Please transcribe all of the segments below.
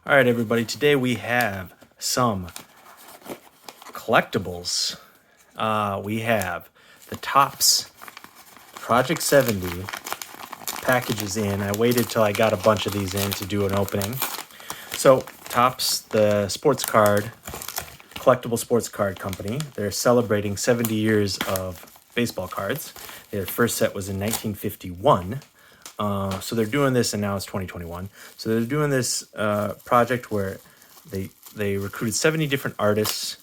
All right, everybody. Today we have some collectibles. We have the Topps Project 70 packages in. I waited till I got a bunch of these in to do an opening. So Topps, the sports card, collectible sports card company, they're celebrating 70 years of baseball cards. Their first set was in 1951. So they're doing this, and now it's 2021. So they're doing this project where they recruited 70 different artists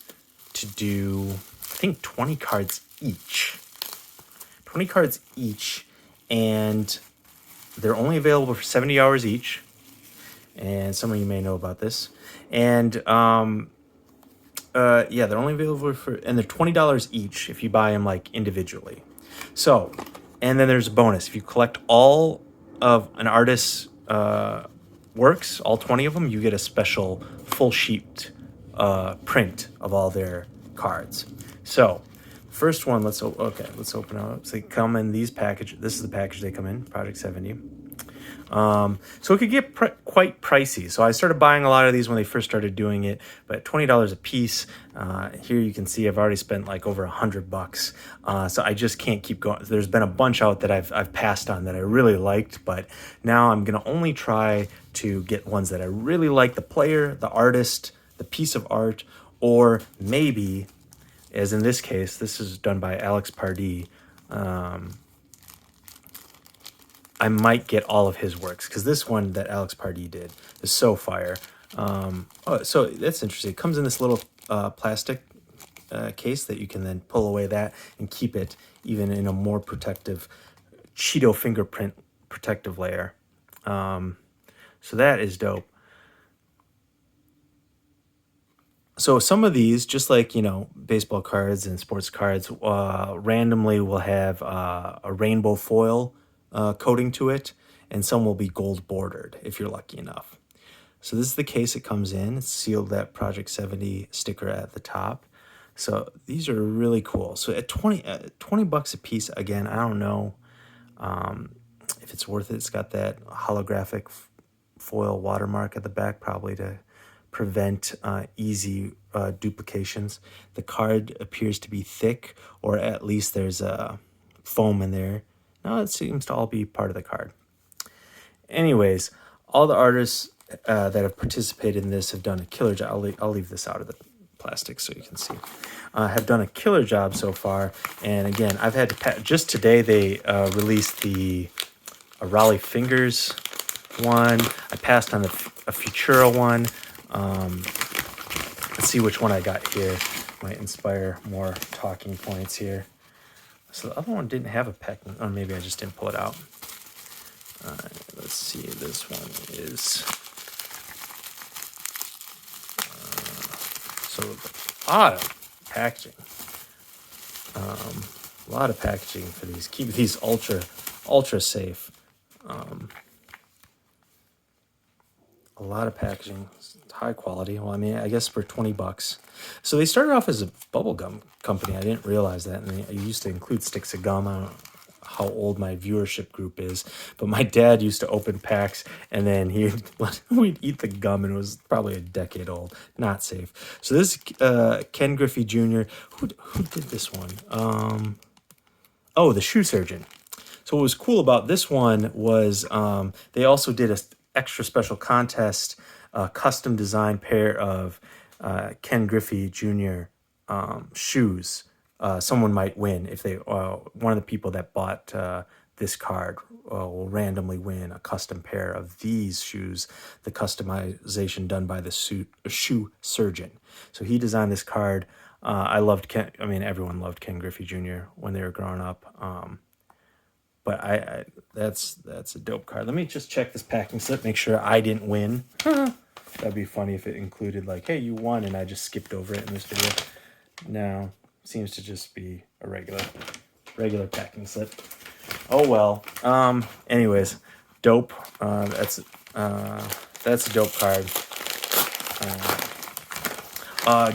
to do, I think, 20 cards each. 20 cards each, and they're only available for 70 hours each. And some of you may know about this. And they're only available and they're $20 each if you buy them like individually. So, and then there's a bonus. If you collect all of an artist's works, all 20 of them, you get a special full sheet print of all their cards. So, first one, let's open up. So they come in these packages. This is the package they come in, Project 70. So it could get quite pricey. So I started buying a lot of these when they first started doing it, but $20 a piece. Here you can see I've already spent like over $100. So I just can't keep going. There's been a bunch out that I've passed on that I really liked, but now I'm gonna only try to get ones that I really like: the player, the artist, the piece of art, or maybe, as in this case, this is done by Alex Pardee. I might get all of his works, because this one that Alex Pardee did is so fire. So that's interesting. It comes in this little plastic case that you can then pull away that and keep it even in a more protective Cheeto fingerprint protective layer. So that is dope. So some of these, just like, baseball cards and sports cards, randomly will have a rainbow foil coating to it, and some will be gold bordered if you're lucky enough. So this is the case it comes in. It's sealed, that Project 70 sticker at the top. So these are really cool. So at 20 bucks a piece, again, I don't know if it's worth it. It's got that holographic foil watermark at the back, probably to prevent easy duplications. The card appears to be thick, or at least there's a foam in there. No, it seems to all be part of the card. Anyways, all the artists that have participated in this have done a killer job. I'll leave this out of the plastic so you can see. Have done a killer job so far. And again, I've had to just today they released the Raleigh Fingers one. I passed on a Futura one. Let's see which one I got here. Might inspire more talking points here. So the other one didn't have a packing, or maybe I just didn't pull it out. Let's see, this one is, so a lot of packaging. A lot of packaging for these. Keep these ultra safe. A lot of packaging, high quality. Well, I mean, I guess for 20 bucks. So they started off as a bubblegum company. I didn't realize that. And I used to include sticks of gum. I don't know how old my viewership group is, but my dad used to open packs, and then we'd eat the gum, and it was probably a decade old. Not safe. So this is Ken Griffey Jr. Who did this one? The Shoe Surgeon. So what was cool about this one was they also did a extra special contest, custom designed pair of Ken Griffey Jr. Shoes. Someone might win if they one of the people that bought this card will randomly win a custom pair of these shoes, the customization done by the shoe surgeon. So he designed this card. I loved Ken. I mean, everyone loved Ken Griffey Jr. when they were growing up. But I that's a dope card. Let me just check this packing slip, make sure I didn't win. That'd be funny if it included like, hey, you won, and I just skipped over it in this video. No, seems to just be a regular packing slip. Oh well. Anyways, dope. That's a dope card.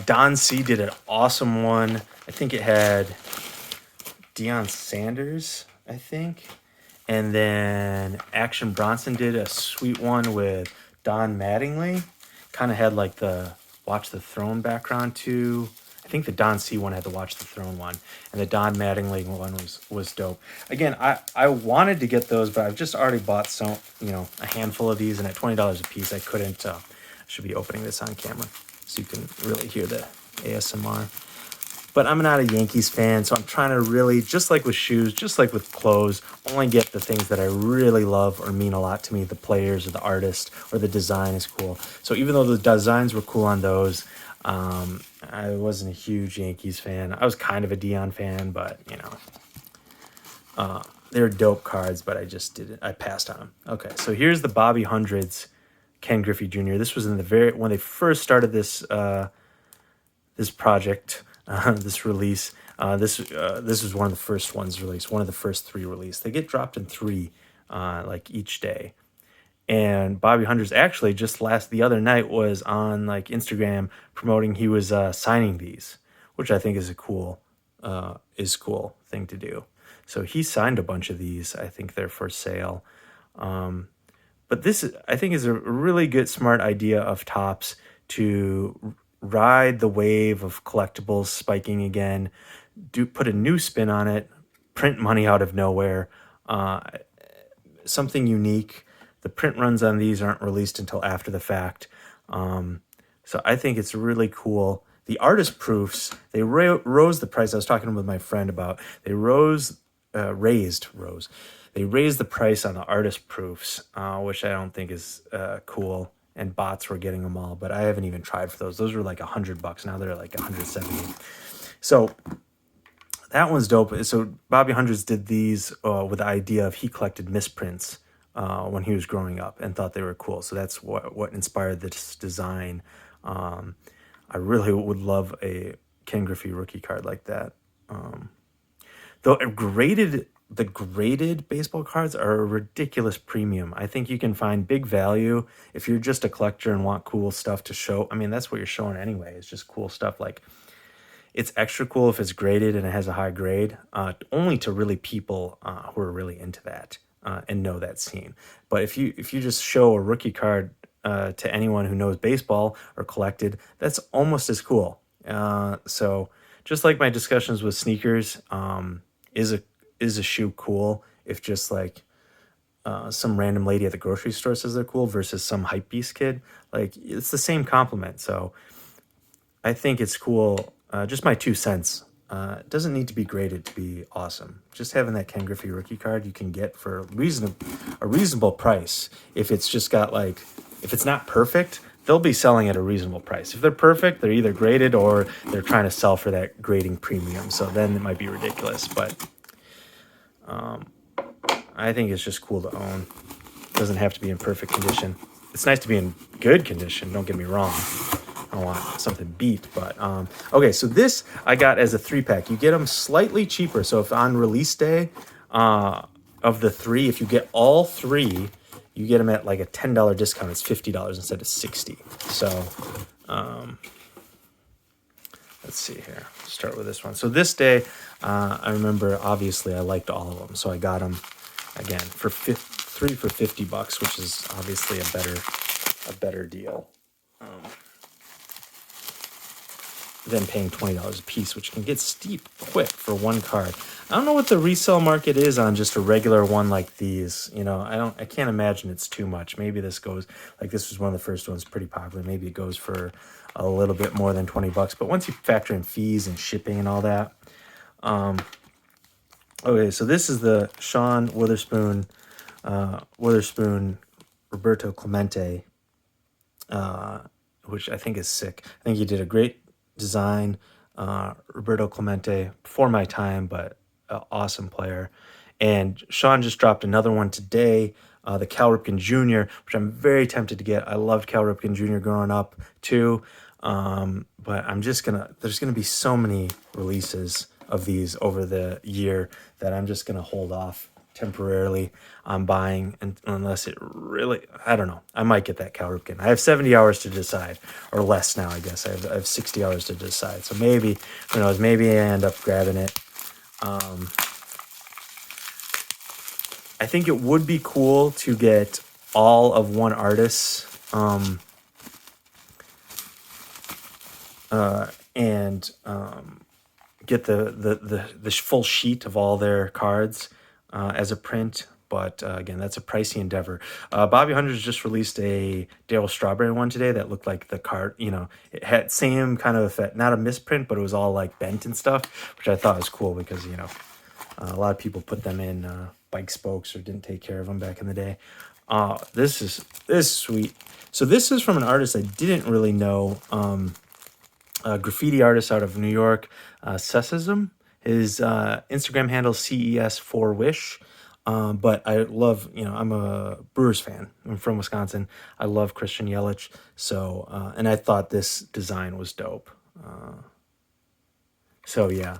Don C did an awesome one. I think it had Deion Sanders, I think. And then Action Bronson did a sweet one with Don Mattingly. kind of had like the Watch the Throne background too. I think the Don C one had the Watch the Throne one, and the Don Mattingly one was dope. Again, I wanted to get those, but I've just already bought a handful of these, and at $20 a piece, I couldn't. I should be opening this on camera so you can really hear the ASMR. But I'm not a Yankees fan, so I'm trying to really, just like with shoes, just like with clothes, only get the things that I really love or mean a lot to me, the players or the artist or the design is cool. So even though the designs were cool on those, I wasn't a huge Yankees fan. I was kind of a Dion fan, but, they're dope cards, but I passed on them. Okay, so here's the Bobby Hundreds Ken Griffey Jr. This was in when they first started this project. This release, this was one of the first ones released, one of the first 3 released. They get dropped in 3, like each day. And Bobby Hundreds actually just the other night was on like Instagram promoting he was signing these, which I think is a cool thing to do. So he signed a bunch of these. I think they're for sale. But this I think is a really good, smart idea of Topps to ride the wave of collectibles spiking again, put a new spin on it, print money out of nowhere, something unique. The print runs on these aren't released until after the fact. So I think it's really cool. The artist proofs, they rose the price. I was talking with my friend about, they raised the price on the artist proofs, which I don't think is cool. And bots were getting them all, but I haven't even tried for those. Those were like $100. Now they're like 170. So that one's dope. So Bobby Hundreds did these with the idea of he collected misprints when he was growing up and thought they were cool. So that's what inspired this design. I really would love a Ken Griffey rookie card like that. Though the graded baseball cards are a ridiculous premium. I think you can find big value if you're just a collector and want cool stuff to show. I mean, that's what you're showing anyway. It's just cool stuff. Like, it's extra cool if it's graded and it has a high grade, only to really people who are really into that and know that scene. But if you just show a rookie card to anyone who knows baseball or collected, that's almost as cool. So just like my discussions with sneakers, is a shoe cool if just like some random lady at the grocery store says they're cool versus some hypebeast kid? Like, it's the same compliment. So I think it's cool. Just my 2 cents. It doesn't need to be graded to be awesome. Just having that Ken Griffey rookie card you can get for a reasonable price. If it's just got like, if it's not perfect, they'll be selling at a reasonable price. If they're perfect, they're either graded or they're trying to sell for that grading premium. So then it might be ridiculous, but I think it's just cool to own. It doesn't have to be in perfect condition. It's nice to be in good condition, don't get me wrong. I don't want something beat, but okay, so this I got as a 3-pack. You get them slightly cheaper. So if on release day of the 3, if you get all 3, you get them at like a $10 discount. It's $50 instead of $60. So let's see here. Start with this one. So this day, I remember obviously I liked all of them, so I got them again for 3 for $50, which is obviously a better deal than paying $20 a piece, which can get steep quick for one card. I don't know what the resale market is on just a regular one like these. I can't imagine it's too much. Maybe this goes, like this was one of the first ones, pretty popular. Maybe it goes for a little bit more than $20, but once you factor in fees and shipping and all that. Okay, so this is the Sean Witherspoon, Roberto Clemente, which I think is sick. I think he did a great design. Roberto Clemente, before my time, but an awesome player. And Sean just dropped another one today, the Cal Ripken Jr., which I'm very tempted to get. I loved Cal Ripken Jr. growing up too. But there's gonna be so many releases of these over the year that I'm just gonna hold off temporarily on buying, unless it really, I don't know. I might get that Cal Ripken. I have 70 hours to decide, or less now, I guess. I have 60 hours to decide. So maybe, who knows, maybe I end up grabbing it. I think it would be cool to get all of one artist's and get the full sheet of all their cards as a print. But again, that's a pricey endeavor. Bobby Hunters just released a Darryl Strawberry one today that looked like the card. It had same kind of effect, not a misprint, but it was all like bent and stuff, which I thought was cool because a lot of people put them in bike spokes or didn't take care of them back in the day. This is sweet. So this is from an artist I didn't really know. A graffiti artist out of New York, Cessism. His Instagram handle CES4Wish. But I love, I'm a Brewers fan. I'm from Wisconsin. I love Christian Yelich. So, and I thought this design was dope. So yeah.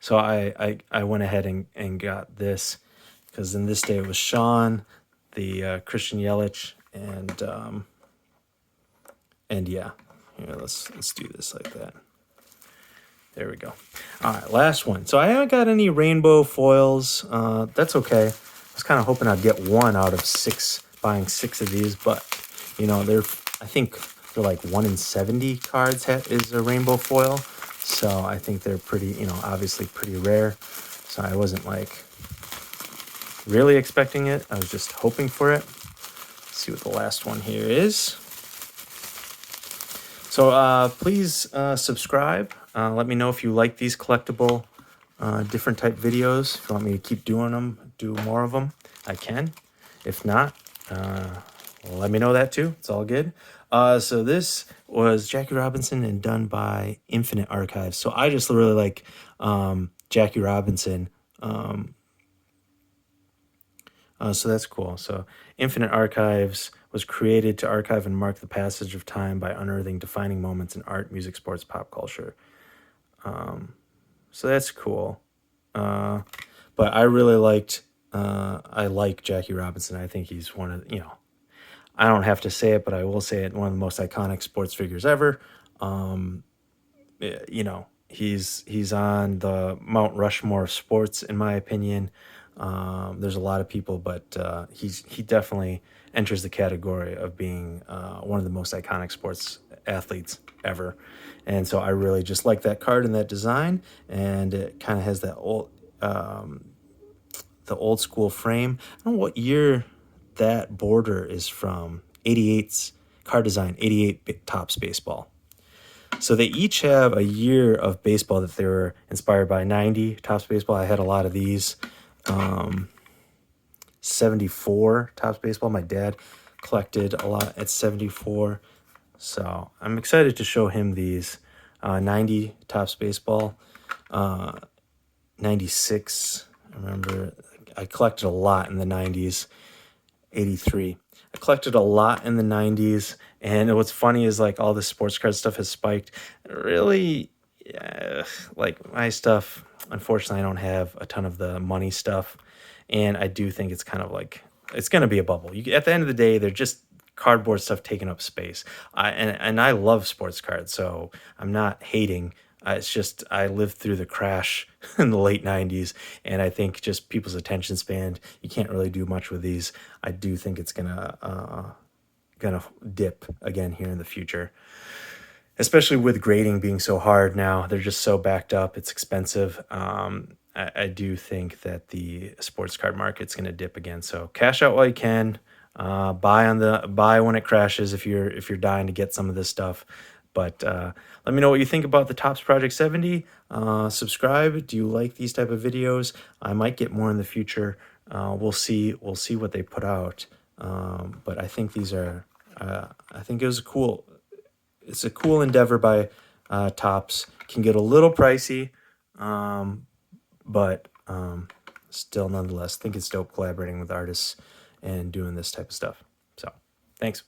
So I went ahead and got this because in this day it was Sean, the Christian Yelich, and yeah. Here, let's do this like that. There we go. All right, last one. So I haven't got any rainbow foils. That's okay. I was kind of hoping I'd get one out of six, buying six of these, but I think they're like 1 in 70 cards is a rainbow foil. So I think they're pretty, obviously pretty rare. So I wasn't like really expecting it. I was just hoping for it. Let's see what the last one here is. So please subscribe. Let me know if you like these collectible different type videos. If you want me to keep doing them, do more of them, I can. If not, let me know that too. It's all good. So this was Jackie Robinson and done by Infinite Archives. So I just really like Jackie Robinson. So that's cool. So Infinite Archives was created to archive and mark the passage of time by unearthing defining moments in art, music, sports, pop culture. So that's cool. But I really I like Jackie Robinson. I think he's one of, I don't have to say it, but I will say it, one of the most iconic sports figures ever. He's on the Mount Rushmore of sports, in my opinion. There's a lot of people, but he definitely enters the category of being one of the most iconic sports athletes ever. And so I really just like that card and that design, and it kind of has that the old school frame. I don't know what year that border is from. 88's card design, 88 Topps baseball. So they each have a year of baseball that they were inspired by. 90 Topps baseball. I had a lot of these. 74 Topps baseball. My dad collected a lot at 74. So I'm excited to show him these. 90 Topps baseball. 96. I remember I collected a lot in the 90s. 83. I collected a lot in the 90s, and what's funny is like all the sports card stuff has spiked. Really, like my stuff, unfortunately, I don't have a ton of the money stuff, and I do think it's kind of like it's going to be a bubble. At the end of the day, they're just cardboard stuff taking up space. And I love sports cards, so I'm not hating. It's just I lived through the crash in the late 90s, and I think just people's attention span, you can't really do much with these. I do think it's gonna dip again here in the future, especially with grading being so hard now. They're just so backed up. It's expensive. I do think that the sports card market's gonna dip again. So cash out while you can. Buy when it crashes if you're dying to get some of this stuff. But let me know what you think about the Topps Project 70. Subscribe. Do you like these type of videos? I might get more in the future. We'll see what they put out. But I think these are. I think it's a cool endeavor by Topps. Can get a little pricey, but still nonetheless, I think it's dope collaborating with artists and doing this type of stuff. So, thanks.